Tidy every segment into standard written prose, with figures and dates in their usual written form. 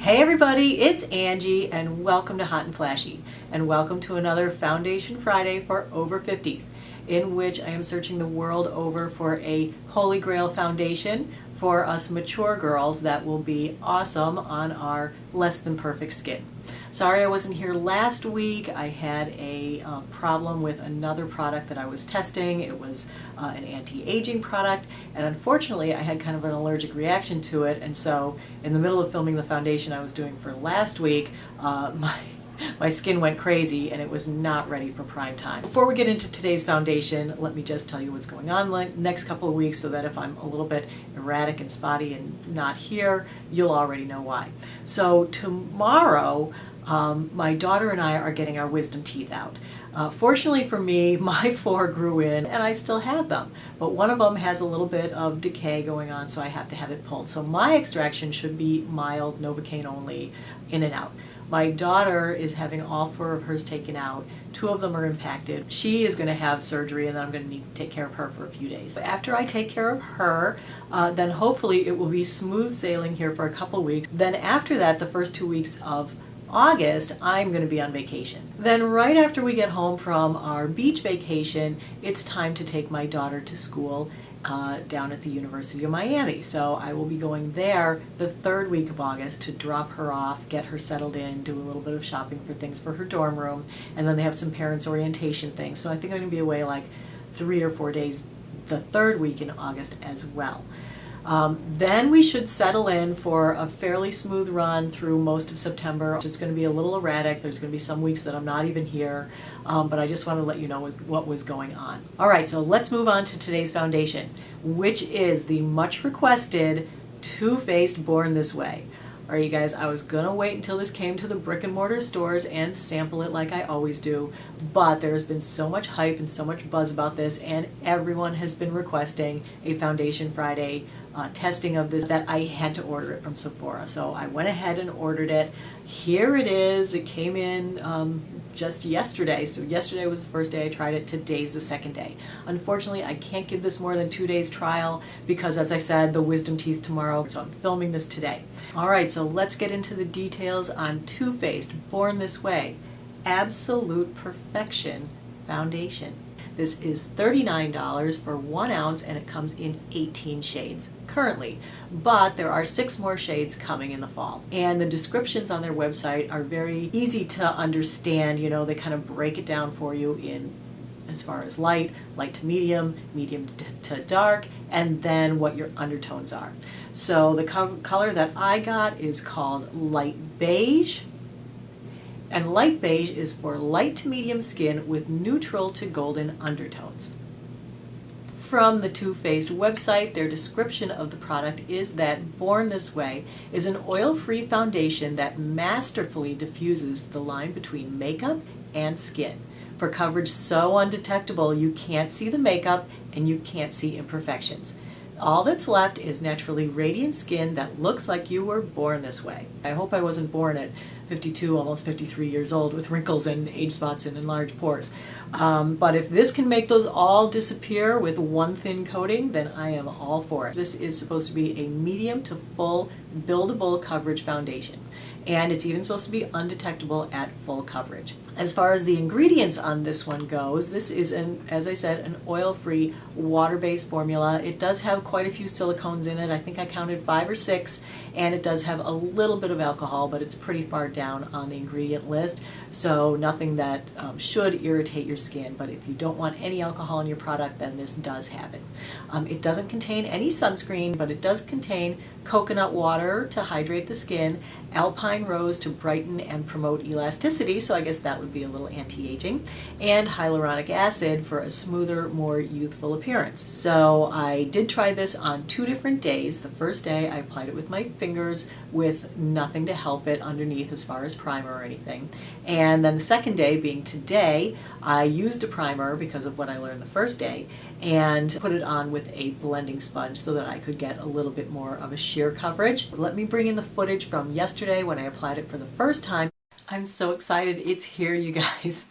Hey everybody, it's Angie and welcome to Hot and Flashy and welcome to another Foundation Friday for over 50s in which I am searching the world over for a holy grail foundation for us mature girls that will be awesome on our less than perfect skin. Sorry I wasn't here last week. I had a problem with another product that I was testing. It was an anti-aging product, and unfortunately I had kind of an allergic reaction to it, and so in the middle of filming the foundation I was doing for last week, my skin went crazy and it was not ready for prime time. Before we get into today's foundation, let me just tell you what's going on the next couple of weeks so that if I'm a little bit erratic and spotty and not here, you'll already know why. So tomorrow, my daughter and I are getting our wisdom teeth out. Fortunately for me, my 4 grew in and I still have them, but one of them has a little bit of decay going on, so I have to have it pulled. So my extraction should be mild, Novocaine only, in and out. My daughter is having all 4 of hers taken out. 2 of them are impacted. She is going to have surgery and then I'm going to need to take care of her for a few days. After I take care of her, then hopefully it will be smooth sailing here for a couple weeks. Then after that, the first 2 weeks of August, I'm going to be on vacation. Then right after we get home from our beach vacation, it's time to take my daughter to school down at the University of Miami. So I will be going there the 3rd week of August to drop her off, get her settled in, do a little bit of shopping for things for her dorm room, and then they have some parents orientation things. So I think I'm going to be away like 3 or 4 days the 3rd week in August as well. Then we should settle in for a fairly smooth run through most of September. It's going to be a little erratic. There's going to be some weeks that I'm not even here, but I just want to let you know what was going on. All right, so let's move on to today's foundation, which is the much requested Too Faced Born This Way. All right, you guys, I was going to wait until this came to the brick and mortar stores and sample it like I always do, but there's been so much hype and so much buzz about this, and everyone has been requesting a Foundation Friday testing of this that I had to order it from Sephora. So I went ahead and ordered it. Here it is. It came in just yesterday. So yesterday was the first day I tried it. Today's the 2nd day. Unfortunately, I can't give this more than 2 days trial because, as I said, the wisdom teeth tomorrow. So I'm filming this today. All right, so let's get into the details on Too Faced Born This Way Absolute Perfection Foundation. This is $39 for 1 ounce and it comes in 18 shades currently, but there are 6 more shades coming in the fall. And the descriptions on their website are very easy to understand. You know, they kind of break it down for you in as far as light, light to medium, medium to dark, and then what your undertones are. So the color that I got is called light beige. And light beige is for light to medium skin with neutral to golden undertones. From the Too Faced website, their description of the product is that Born This Way is an oil-free foundation that masterfully diffuses the line between makeup and skin for coverage so undetectable you can't see the makeup and you can't see imperfections. All that's left is naturally radiant skin that looks like you were born this way. I hope I wasn't born at 52, almost 53 years old with wrinkles and age spots and enlarged pores. But if this can make those all disappear with one thin coating, then I am all for it. This is supposed to be a medium to full buildable coverage foundation. And it's even supposed to be undetectable at full coverage. As far as the ingredients on this one goes, this is, as I said, an oil-free, water-based formula. It does have quite a few silicones in it. I think I counted 5 or 6, and it does have a little bit of alcohol, but it's pretty far down on the ingredient list, so nothing that should irritate your skin. But if you don't want any alcohol in your product, then this does have it. It doesn't contain any sunscreen, but it does contain coconut water to hydrate the skin, alpine rose to brighten and promote elasticity, so I guess that would be a little anti-aging, and hyaluronic acid for a smoother, more youthful appearance. So I did try this on 2 different days. The first day I applied it with my fingers with nothing to help it underneath as far as primer or anything. And then the second day, being today, I used a primer because of what I learned the first day and put it on with a blending sponge so that I could get a little bit more of a sheer coverage. Let me bring in the footage from yesterday when I applied it for the first time. I'm so excited. It's here, you guys.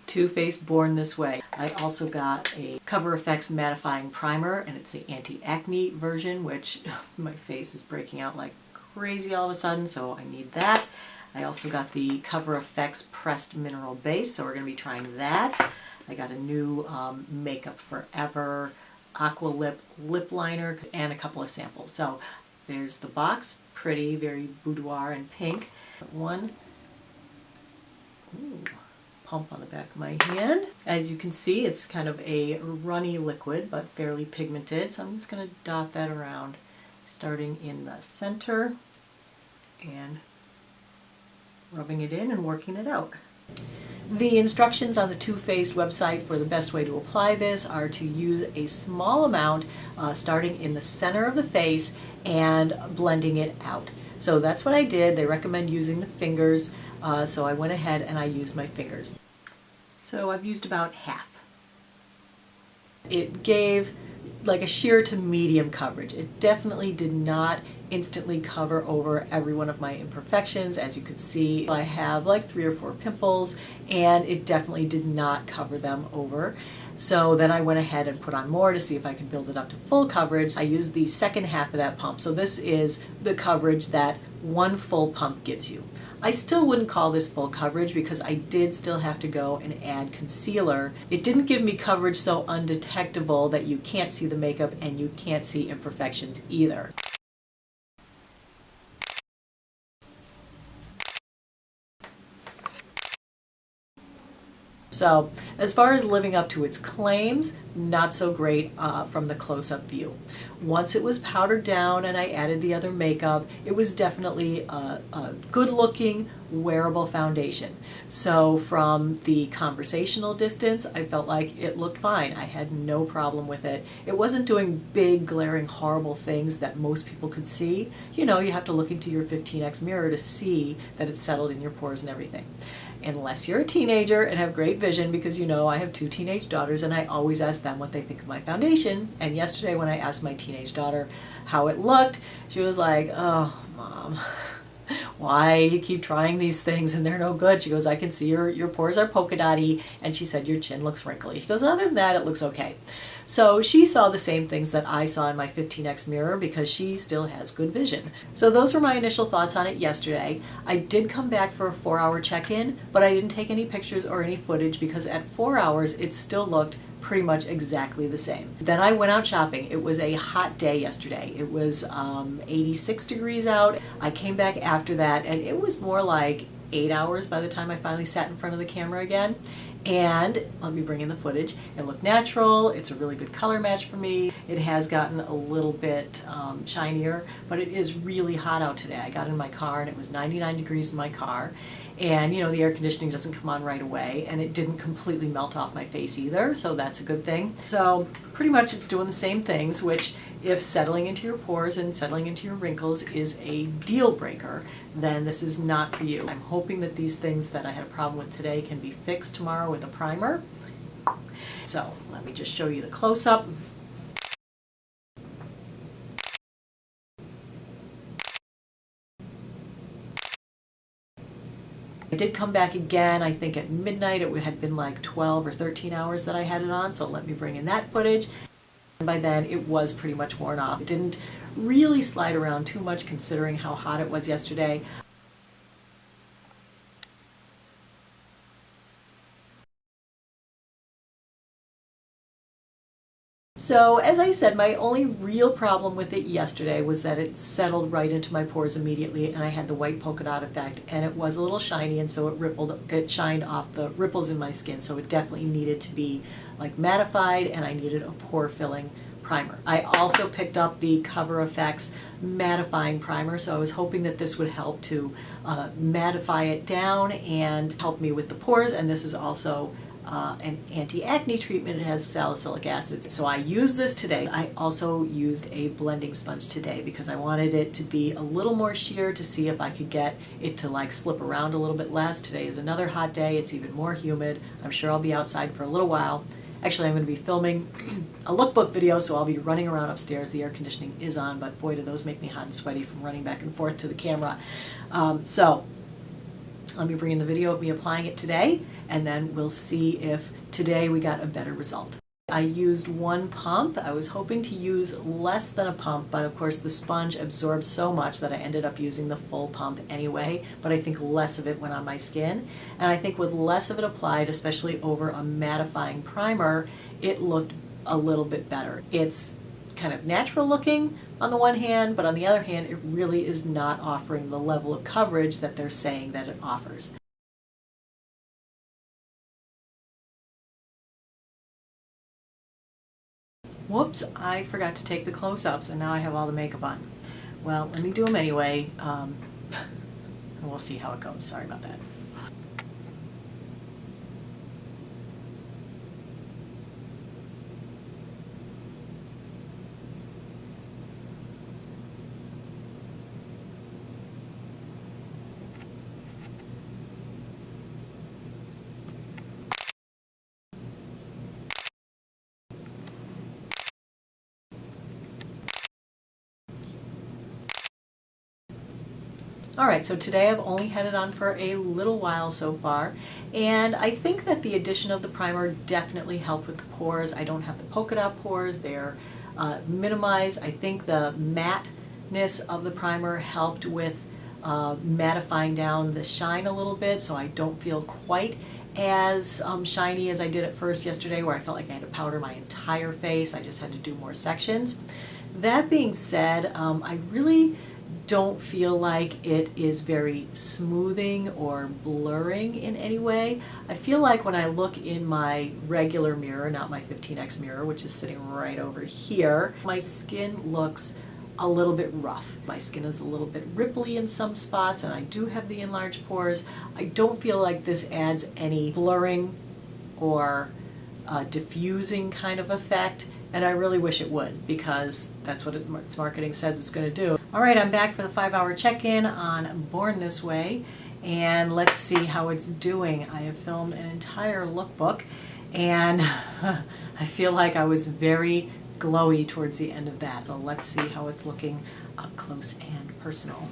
Too Faced Born This Way. I also got a Cover FX mattifying primer, and it's the anti-acne version, which my face is breaking out like crazy all of a sudden, so I need that. I also got the POREfection Pressed Mineral Base, so we're going to be trying that. I got a new Makeup Forever Aqua Lip Liner and a couple of samples. So there's the box, pretty, very boudoir and pink. One. Ooh. Pump on the back of my hand. As you can see, it's kind of a runny liquid, but fairly pigmented. So I'm just going to dot that around, starting in the center and rubbing it in and working it out. The instructions on the Too Faced website for the best way to apply this are to use a small amount starting in the center of the face and blending it out. So that's what I did. They recommend using the fingers. So I went ahead and I used my fingers. So I've used about half. It gave like a sheer to medium coverage. It definitely did not instantly cover over every one of my imperfections. As you can see, I have like 3 or 4 pimples, and it definitely did not cover them over. So then I went ahead and put on more to see if I could build it up to full coverage. I used the second half of that pump. So this is the coverage that one full pump gives you. I still wouldn't call this full coverage because I did still have to go and add concealer. It didn't give me coverage so undetectable that you can't see the makeup and you can't see imperfections either. So as far as living up to its claims, not so great from the close-up view. Once it was powdered down and I added the other makeup, it was definitely a good-looking, wearable foundation. So from the conversational distance, I felt like it looked fine. I had no problem with it. It wasn't doing big, glaring, horrible things that most people could see. You know, you have to look into your 15x mirror to see that it's settled in your pores and everything. Unless you're a teenager and have great vision, because you know I have 2 teenage daughters and I always ask them what they think of my foundation. And yesterday when I asked my teenage daughter how it looked, she was like, "Oh, Mom, why you keep trying these things and they're no good?" She goes, "I can see your pores are polka dotty," and she said, "Your chin looks wrinkly." She goes, "Other than that, it looks okay." So she saw the same things that I saw in my 15x mirror because she still has good vision. So those were my initial thoughts on it yesterday. I did come back for a 4-hour check-in, but I didn't take any pictures or any footage because at 4 hours it still looked pretty much exactly the same. Then I went out shopping. It was a hot day yesterday. It was 86 degrees out. I came back after that and it was more like 8 hours by the time I finally sat in front of the camera again. And let me bring in the footage. It looked natural. It's a really good color match for me. It has gotten a little bit shinier, but it is really hot out today. I got in my car and it was 99 degrees in my car. And you know, the air conditioning doesn't come on right away, and it didn't completely melt off my face either, so that's a good thing. So pretty much it's doing the same things, which if settling into your pores and settling into your wrinkles is a deal breaker, then this is not for you. I'm hoping that these things that I had a problem with today can be fixed tomorrow with a primer. So let me just show you the close-up. I did come back again, I think at midnight. It had been like 12 or 13 hours that I had it on, so let me bring in that footage. And by then it was pretty much worn off. It didn't really slide around too much considering how hot it was yesterday. So as I said, my only real problem with it yesterday was that it settled right into my pores immediately and I had the white polka dot effect, and it was a little shiny, and so it shined off the ripples in my skin, so it definitely needed to be like mattified, and I needed a pore filling primer. I also picked up the POREfection mattifying primer, so I was hoping that this would help to mattify it down and help me with the pores, and this is also an anti-acne treatment. It has salicylic acid. So I used this today. I also used a blending sponge today because I wanted it to be a little more sheer to see if I could get it to like slip around a little bit less. Today is another hot day. It's even more humid. I'm sure I'll be outside for a little while. Actually, I'm going to be filming a lookbook video, so I'll be running around upstairs. The air conditioning is on, but boy, do those make me hot and sweaty from running back and forth to the camera. So let me bring in the video of me applying it today, and then we'll see if today we got a better result. I used one pump. I was hoping to use less than a pump, but of course the sponge absorbs so much that I ended up using the full pump anyway, but I think less of it went on my skin. And I think with less of it applied, especially over a mattifying primer, it looked a little bit better. It's kind of natural looking on the one hand, but on the other hand, it really is not offering the level of coverage that they're saying that it offers. Whoops, I forgot to take the close-ups and now I have all the makeup on. Well, let me do them anyway, and we'll see how it goes. Sorry about that. Alright, so today I've only had it on for a little while so far, and I think that the addition of the primer definitely helped with the pores. I don't have the polka dot pores, they're minimized. I think the matte-ness of the primer helped with mattifying down the shine a little bit, so I don't feel quite as shiny as I did at first yesterday, where I felt like I had to powder my entire face. I just had to do more sections. That being said, I really don't feel like it is very smoothing or blurring in any way. I feel like when I look in my regular mirror, not my 15x mirror, which is sitting right over here, my skin looks a little bit rough. My skin is a little bit ripply in some spots, and I do have the enlarged pores. I don't feel like this adds any blurring or diffusing kind of effect, and I really wish it would, because that's what its marketing says it's going to do. Alright, I'm back for the 5-hour check-in on Born This Way, and let's see how it's doing. I have filmed an entire lookbook, and I feel like I was very glowy towards the end of that. So let's see how it's looking up close and personal.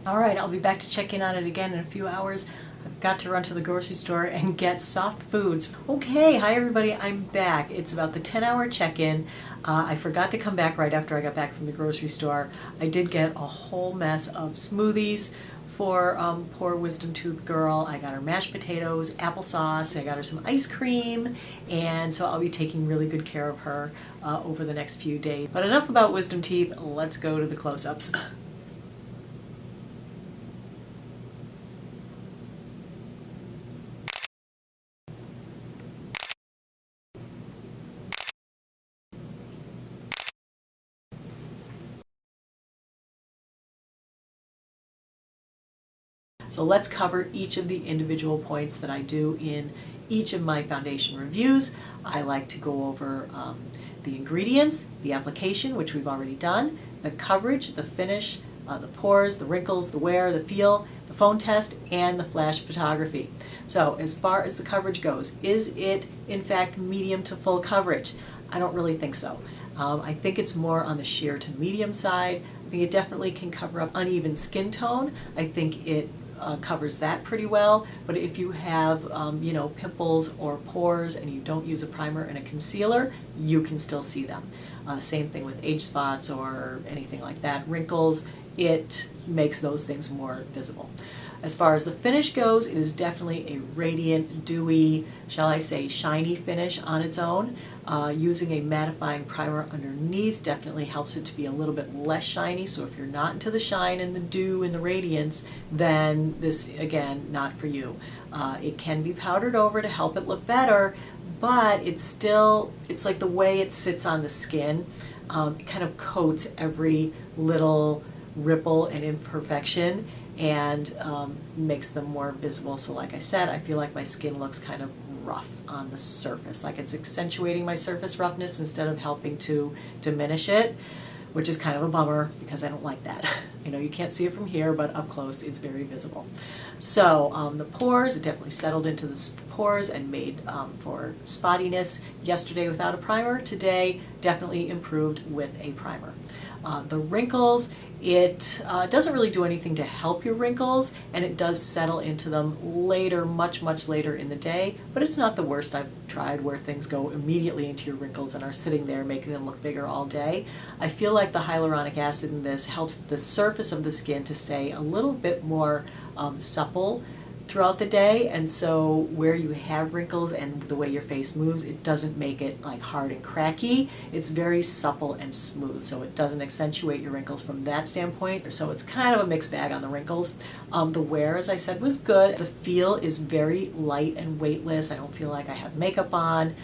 Alright, I'll be back to check in on it again in a few hours. I've got to run to the grocery store and get soft foods. Okay, hi everybody, I'm back. It's about the 10-hour check-in. I forgot to come back right after I got back from the grocery store. I did get a whole mess of smoothies for poor wisdom tooth girl. I got her mashed potatoes, applesauce, I got her some ice cream, and so I'll be taking really good care of her over the next few days. But enough about wisdom teeth, let's go to the close-ups. So let's cover each of the individual points that I do in each of my foundation reviews. I like to go over the ingredients, the application, which we've already done, the coverage, the finish, the pores, the wrinkles, the wear, the feel, the phone test, and the flash photography. So as far as the coverage goes, is it in fact medium to full coverage? I don't really think so. I think it's more on the sheer to medium side. I think it definitely can cover up uneven skin tone. I think it covers that pretty well, but if you have you know, pimples or pores and you don't use a primer and a concealer, you can still see them. Same thing with age spots or anything like that, wrinkles, it makes those things more visible. As far as the finish goes, it is definitely a radiant, dewy, shall I say, shiny finish on its own. Using a mattifying primer underneath definitely helps it to be a little bit less shiny, so if you're not into the shine and the dew and the radiance, then this, again, not for you. It can be powdered over to help it look better, but it's still, it's like the way it sits on the skin, it kind of coats every little ripple and imperfection and makes them more visible. So like I said, I feel like my skin looks kind of rough on the surface, like it's accentuating my surface roughness instead of helping to diminish it. which is kind of a bummer because I don't like that. You know, you can't see it from here, but up close it's very visible. So the pores, it definitely settled into the pores and made for spottiness. Yesterday without a primer, today definitely improved with a primer. The wrinkles, it doesn't really do anything to help your wrinkles, and it does settle into them later, much later in the day, but it's not the worst I've tried where things go immediately into your wrinkles and are sitting there making them look bigger all day. I feel like the hyaluronic acid in this helps the surface of the skin to stay a little bit more supple throughout the day, and so where you have wrinkles and the way your face moves, it doesn't make it like hard and cracky. It's very supple and smooth, so it doesn't accentuate your wrinkles from that standpoint. So it's kind of a mixed bag on the wrinkles. The wear, as I said, was good. The feel is very light and weightless. I don't feel like I have makeup on.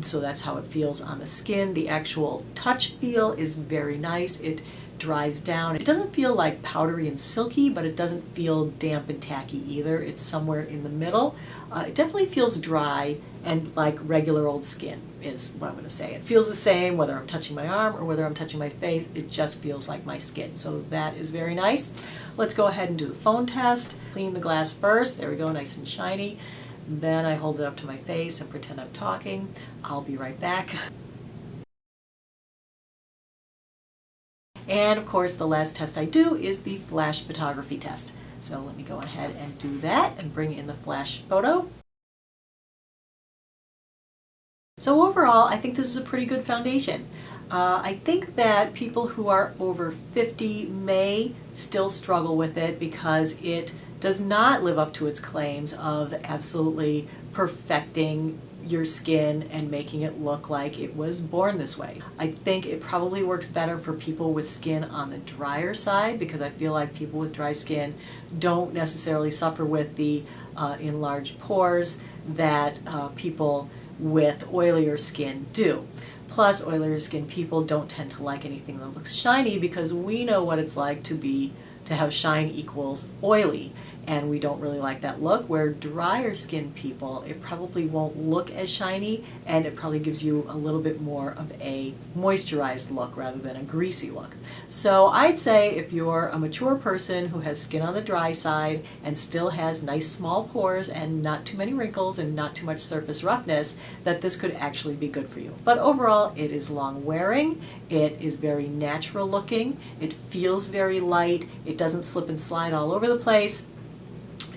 So that's how it feels on the skin. The actual touch feel is very nice. It dries down. It doesn't feel like powdery and silky, but it doesn't feel damp and tacky either. It's somewhere in the middle. It definitely feels dry and like regular old skin is what I'm going to say. It feels the same whether I'm touching my arm or whether I'm touching my face. It just feels like my skin. So that is very nice. Let's go ahead and do the phone test. Clean the glass first. There we go, nice and shiny. Then I hold it up to my face and pretend I'm talking. I'll be right back. And of course, the last test I do is the flash photography test. So let me go ahead and do that and bring in the flash photo. So overall, I think this is a pretty good foundation. I think that people who are over 50 may still struggle with it because it does not live up to its claims of absolutely perfecting your skin and making it look like it was born this way. I think it probably works better for people with skin on the drier side because I feel like people with dry skin don't necessarily suffer with the enlarged pores that people with oilier skin do. Plus, oilier skin people don't tend to like anything that looks shiny because we know what it's like to have shine equals oily. And we don't really like that look, where drier skin people, it probably won't look as shiny and it probably gives you a little bit more of a moisturized look rather than a greasy look. So I'd say if you're a mature person who has skin on the dry side and still has nice small pores and not too many wrinkles and not too much surface roughness, that this could actually be good for you. But overall, it is long wearing, it is very natural looking, it feels very light, it doesn't slip and slide all over the place.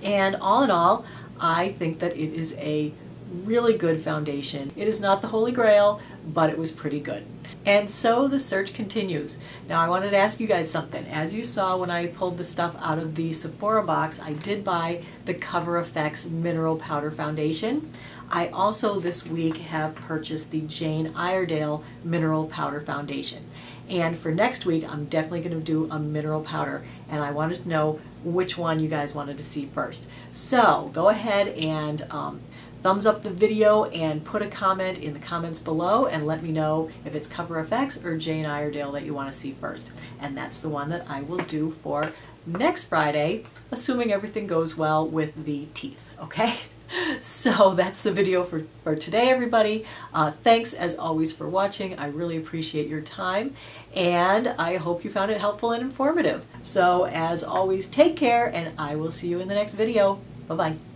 And all in all, I think that it is a really good foundation. It is not the Holy Grail, but it was pretty good. And so the search continues. Now I wanted to ask you guys something. As you saw when I pulled the stuff out of the Sephora box, I did buy the POREfection Mineral Powder Foundation. I also this week have purchased the Jane Iredale Mineral Powder Foundation. And for next week, I'm definitely going to do a mineral powder, and I wanted to know which one you guys wanted to see first. So go ahead and thumbs up the video and put a comment in the comments below and let me know if it's POREfection or Jane Iredale that you want to see first. And that's the one that I will do for next Friday, assuming everything goes well with the teeth, okay? So that's the video for today, everybody. Thanks as always for watching. I really appreciate your time, and I hope you found it helpful and informative. So as always, take care, and I will see you in the next video. Bye-bye.